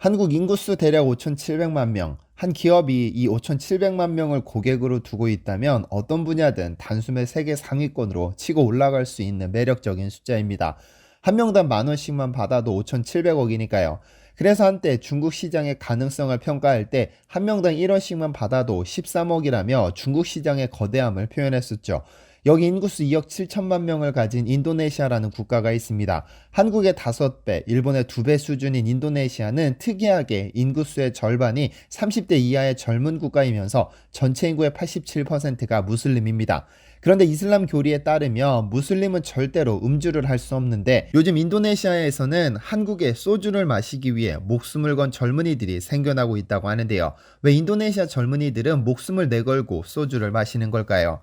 한국 인구수 대략 5,700만 명. 한 기업이 이 5,700만 명을 고객으로 두고 있다면 어떤 분야든 단숨에 세계 상위권으로 치고 올라갈 수 있는 매력적인 숫자입니다. 한 명당 10,000원씩만 받아도 5,700억이니까요. 그래서 한때 중국 시장의 가능성을 평가할 때 한 명당 1원씩만 받아도 13억이라며 중국 시장의 거대함을 표현했었죠. 여기 인구수 2억 7천만 명을 가진 인도네시아라는 국가가 있습니다. 한국의 5배, 일본의 2배 수준인 인도네시아는 특이하게 인구수의 절반이 30대 이하의 젊은 국가이면서 전체 인구의 87%가 무슬림입니다. 그런데 이슬람 교리에 따르면 무슬림은 절대로 음주를 할 수 없는데 요즘 인도네시아에서는 한국의 소주를 마시기 위해 목숨을 건 젊은이들이 생겨나고 있다고 하는데요. 왜 인도네시아 젊은이들은 목숨을 내걸고 소주를 마시는 걸까요?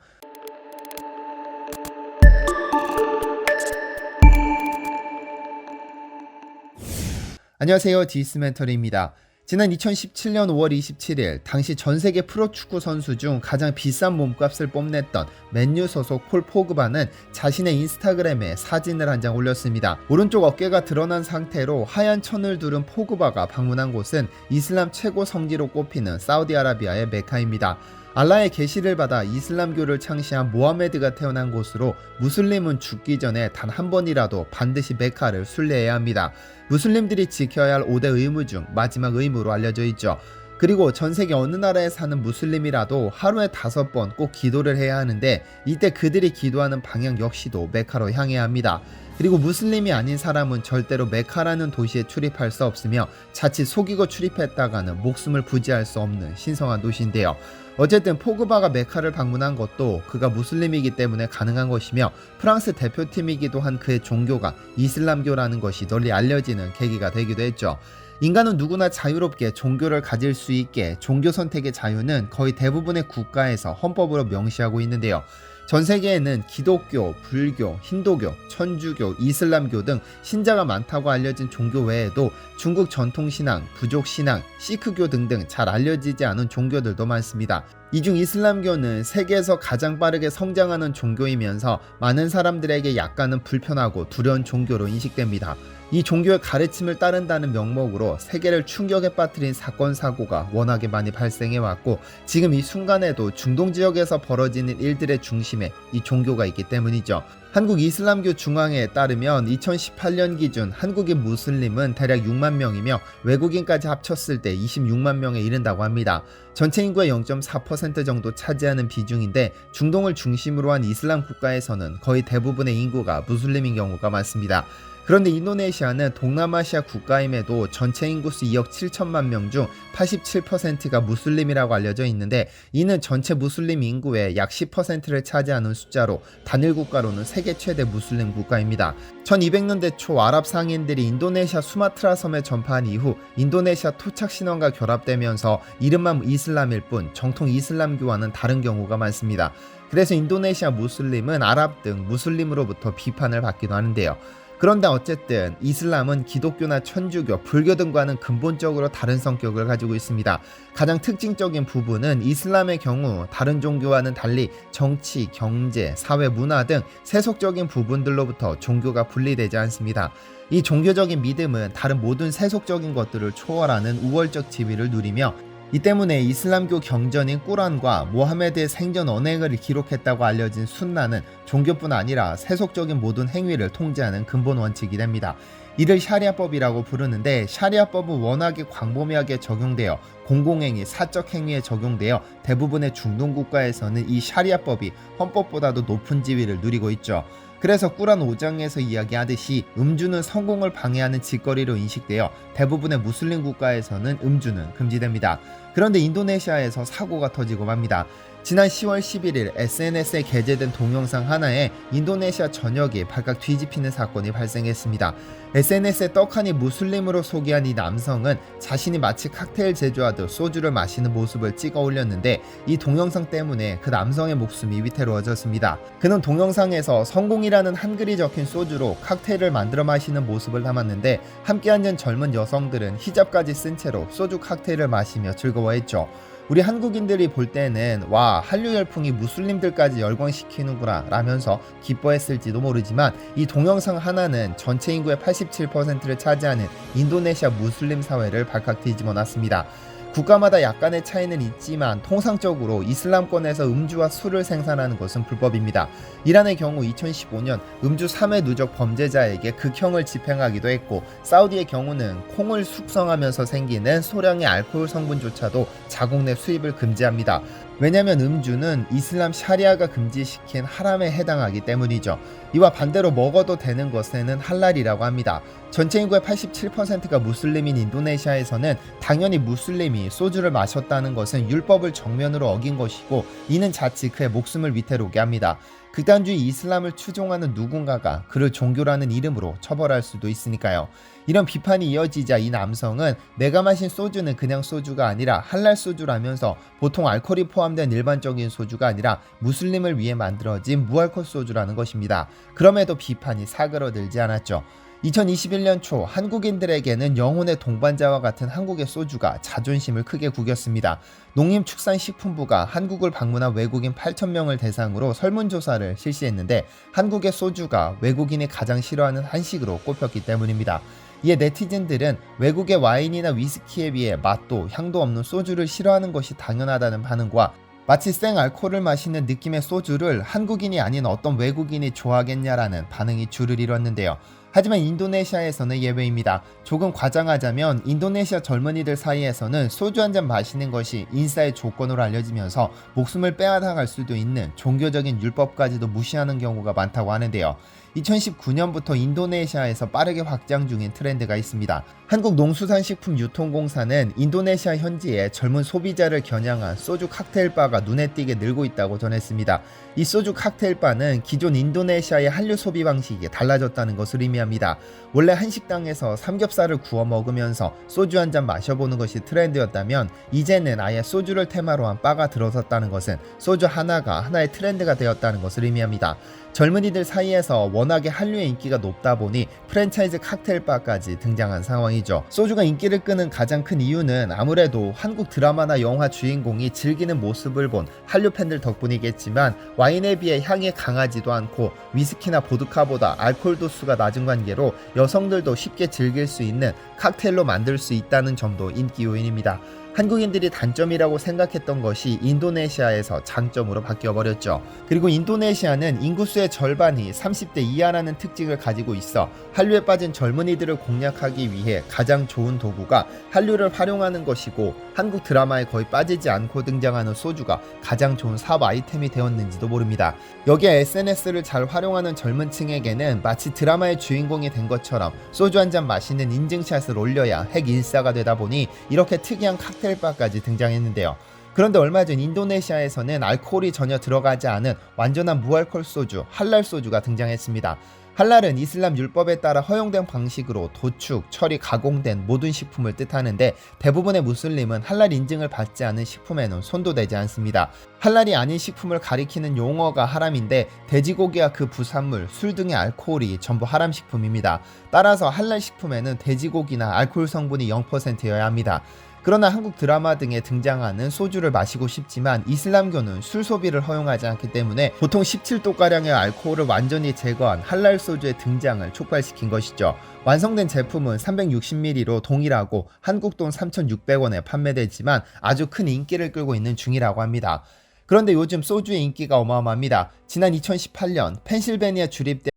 안녕하세요, 디스멘터리입니다. 지난 2017년 5월 27일 당시 전세계 프로축구 선수 중 가장 비싼 몸값을 뽐냈던 맨유 소속 폴 포그바는 자신의 인스타그램에 사진을 한 장 올렸습니다. 오른쪽 어깨가 드러난 상태로 하얀 천을 두른 포그바가 방문한 곳은 이슬람 최고 성지로 꼽히는 사우디아라비아의 메카입니다. 알라의 계시를 받아 이슬람교를 창시한 모하메드가 태어난 곳으로 무슬림은 죽기 전에 단 한 번이라도 반드시 메카를 순례해야 합니다. 무슬림들이 지켜야 할 5대 의무 중 마지막 의무로 알려져 있죠. 그리고 전 세계 어느 나라에 사는 무슬림이라도 하루에 5번 꼭 기도를 해야 하는데 이때 그들이 기도하는 방향 역시도 메카로 향해야 합니다. 그리고 무슬림이 아닌 사람은 절대로 메카라는 도시에 출입할 수 없으며 자칫 속이고 출입했다가는 목숨을 부지할 수 없는 신성한 도시인데요. 어쨌든 포그바가 메카를 방문한 것도 그가 무슬림이기 때문에 가능한 것이며 프랑스 대표팀이기도 한 그의 종교가 이슬람교라는 것이 널리 알려지는 계기가 되기도 했죠. 인간은 누구나 자유롭게 종교를 가질 수 있게 종교 선택의 자유는 거의 대부분의 국가에서 헌법으로 명시하고 있는데요. 전 세계에는 기독교, 불교, 힌두교, 천주교, 이슬람교 등 신자가 많다고 알려진 종교 외에도 중국 전통신앙, 부족신앙, 시크교 등등 잘 알려지지 않은 종교들도 많습니다. 이 중 이슬람교는 세계에서 가장 빠르게 성장하는 종교이면서 많은 사람들에게 약간은 불편하고 두려운 종교로 인식됩니다. 이 종교의 가르침을 따른다는 명목으로 세계를 충격에 빠뜨린 사건 사고가 워낙에 많이 발생해왔고 지금 이 순간에도 중동 지역에서 벌어지는 일들의 중심에 이 종교가 있기 때문이죠. 한국 이슬람교 중앙회에 따르면 2018년 기준 한국인 무슬림은 대략 6만 명이며 외국인까지 합쳤을 때 26만 명에 이른다고 합니다. 전체 인구의 0.4% 정도 차지하는 비중인데 중동을 중심으로 한 이슬람 국가에서는 거의 대부분의 인구가 무슬림인 경우가 많습니다. 그런데 인도네시아는 동남아시아 국가임에도 전체 인구수 2억 7천만 명 중 87%가 무슬림이라고 알려져 있는데 이는 전체 무슬림 인구의 약 10%를 차지하는 숫자로 단일 국가로는 세계 최대 무슬림 국가입니다. 1200년대 초 아랍 상인들이 인도네시아 수마트라 섬에 전파한 이후 인도네시아 토착 신앙과 결합되면서 이름만 이슬람일 뿐 정통 이슬람교와는 다른 경우가 많습니다. 그래서 인도네시아 무슬림은 아랍 등 무슬림으로부터 비판을 받기도 하는데요. 그런데 어쨌든 이슬람은 기독교나 천주교, 불교 등과는 근본적으로 다른 성격을 가지고 있습니다. 가장 특징적인 부분은 이슬람의 경우 다른 종교와는 달리 정치, 경제, 사회, 문화 등 세속적인 부분들로부터 종교가 분리되지 않습니다. 이 종교적인 믿음은 다른 모든 세속적인 것들을 초월하는 우월적 지위를 누리며 이 때문에 이슬람교 경전인 꾸란과 모하메드의 생전 언행을 기록했다고 알려진 순나는 종교뿐 아니라 세속적인 모든 행위를 통제하는 근본 원칙이 됩니다. 이를 샤리아법이라고 부르는데 샤리아법은 워낙에 광범위하게 적용되어 공공행위, 사적 행위에 적용되어 대부분의 중동 국가에서는 이 샤리아법이 헌법보다도 높은 지위를 누리고 있죠. 그래서 꾸란 5장에서 이야기하듯이 음주는 성공을 방해하는 짓거리로 인식되어 대부분의 무슬림 국가에서는 음주는 금지됩니다. 그런데 인도네시아에서 사고가 터지고 맙니다. 지난 10월 11일 SNS에 게재된 동영상 하나에 인도네시아 전역이 발칵 뒤집히는 사건이 발생했습니다. SNS에 떡하니 무슬림으로 소개한 이 남성은 자신이 마치 칵테일 제조하듯 소주를 마시는 모습을 찍어 올렸는데 이 동영상 때문에 그 남성의 목숨이 위태로워졌습니다. 그는 동영상에서 성공이라는 한글이 적힌 소주로 칵테일을 만들어 마시는 모습을 담았는데 함께 앉은 젊은 여성들은 히잡까지 쓴 채로 소주 칵테일을 마시며 즐거워했죠. 우리 한국인들이 볼 때는 와, 한류 열풍이 무슬림들까지 열광시키는구나 라면서 기뻐했을지도 모르지만 이 동영상 하나는 전체 인구의 87%를 차지하는 인도네시아 무슬림 사회를 발칵 뒤집어 놨습니다. 국가마다 약간의 차이는 있지만 통상적으로 이슬람권에서 음주와 술을 생산하는 것은 불법입니다. 이란의 경우 2015년 음주 3회 누적 범죄자에게 극형을 집행하기도 했고, 사우디의 경우는 콩을 숙성하면서 생기는 소량의 알코올 성분조차도 자국 내 수입을 금지합니다. 왜냐하면 음주는 이슬람 샤리아가 금지시킨 하람에 해당하기 때문이죠. 이와 반대로 먹어도 되는 것에는 할랄이라고 합니다. 전체 인구의 87%가 무슬림인 인도네시아에서는 당연히 무슬림이 소주를 마셨다는 것은 율법을 정면으로 어긴 것이고, 이는 자칫 그의 목숨을 위태롭게 합니다. 극단주의 이슬람을 추종하는 누군가가 그를 종교라는 이름으로 처벌할 수도 있으니까요. 이런 비판이 이어지자 이 남성은 내가 마신 소주는 그냥 소주가 아니라 할랄 소주라면서 보통 알코올이 포함된 일반적인 소주가 아니라 무슬림을 위해 만들어진 무알코올 소주라는 것입니다. 그럼에도 비판이 사그러들지 않았죠. 2021년 초 한국인들에게는 영혼의 동반자와 같은 한국의 소주가 자존심을 크게 구겼습니다. 농림축산식품부가 한국을 방문한 외국인 8,000명을 대상으로 설문조사를 실시했는데 한국의 소주가 외국인이 가장 싫어하는 한식으로 꼽혔기 때문입니다. 이에 네티즌들은 외국의 와인이나 위스키에 비해 맛도 향도 없는 소주를 싫어하는 것이 당연하다는 반응과 마치 생 알코올을 마시는 느낌의 소주를 한국인이 아닌 어떤 외국인이 좋아하겠냐라는 반응이 줄을 이뤘는데요. 하지만 인도네시아에서는 예외입니다. 조금 과장하자면 인도네시아 젊은이들 사이에서는 소주 한 잔 마시는 것이 인싸의 조건으로 알려지면서 목숨을 빼앗아갈 수도 있는 종교적인 율법까지도 무시하는 경우가 많다고 하는데요. 2019년부터 인도네시아에서 빠르게 확장 중인 트렌드가 있습니다. 한국농수산식품유통공사는 인도네시아 현지에 젊은 소비자를 겨냥한 소주 칵테일바가 눈에 띄게 늘고 있다고 전했습니다. 이 소주 칵테일바는 기존 인도네시아의 한류 소비 방식이 달라졌다는 것을 의미합니다. 원래 한식당에서 삼겹살을 구워 먹으면서 소주 한 잔 마셔보는 것이 트렌드였다면 이제는 아예 소주를 테마로 한 바가 들어섰다는 것은 소주 하나가 하나의 트렌드가 되었다는 것을 의미합니다. 젊은이들 사이에서 워낙에 한류의 인기가 높다 보니 프랜차이즈 칵테일바까지 등장한 상황이죠. 소주가 인기를 끄는 가장 큰 이유는 아무래도 한국 드라마나 영화 주인공이 즐기는 모습을 본 한류 팬들 덕분이겠지만, 와인에 비해 향이 강하지도 않고 위스키나 보드카보다 알코올 도수가 낮은 관계로 여성들도 쉽게 즐길 수 있는 칵테일로 만들 수 있다는 점도 인기 요인입니다. 한국인들이 단점이라고 생각했던 것이 인도네시아에서 장점으로 바뀌어버렸죠. 그리고 인도네시아는 인구수의 절반이 30대 이하라는 특징을 가지고 있어 한류에 빠진 젊은이들을 공략하기 위해 가장 좋은 도구가 한류를 활용하는 것이고, 한국 드라마에 거의 빠지지 않고 등장하는 소주가 가장 좋은 사업 아이템이 되었는지도 모릅니다. 여기에 SNS를 잘 활용하는 젊은 층에게는 마치 드라마의 주인공이 된 것처럼 소주 한 잔 마시는 인증샷을 올려야 핵 인싸가 되다 보니 이렇게 특이한 칵테일바까지 등장했는데요. 그런데 얼마 전 인도네시아에서는 알코올이 전혀 들어가지 않은 완전한 무알코올 소주, 할랄 소주가 등장했습니다. 할랄은 이슬람 율법에 따라 허용된 방식으로 도축, 처리, 가공된 모든 식품을 뜻하는데, 대부분의 무슬림은 할랄 인증을 받지 않은 식품에는 손도 대지 않습니다. 할랄이 아닌 식품을 가리키는 용어가 하람인데, 돼지고기와 그 부산물, 술 등의 알코올이 전부 하람 식품입니다. 따라서 할랄 식품에는 돼지고기나 알코올 성분이 0%여야 합니다. 그러나 한국 드라마 등에 등장하는 소주를 마시고 싶지만 이슬람교는 술 소비를 허용하지 않기 때문에 보통 17도가량의 알코올을 완전히 제거한 할랄 소주의 등장을 촉발시킨 것이죠. 완성된 제품은 360ml로 동일하고 한국 돈 3,600원에 판매되지만 아주 큰 인기를 끌고 있는 중이라고 합니다. 그런데 요즘 소주의 인기가 어마어마합니다. 지난 2018년 펜실베니아 주립대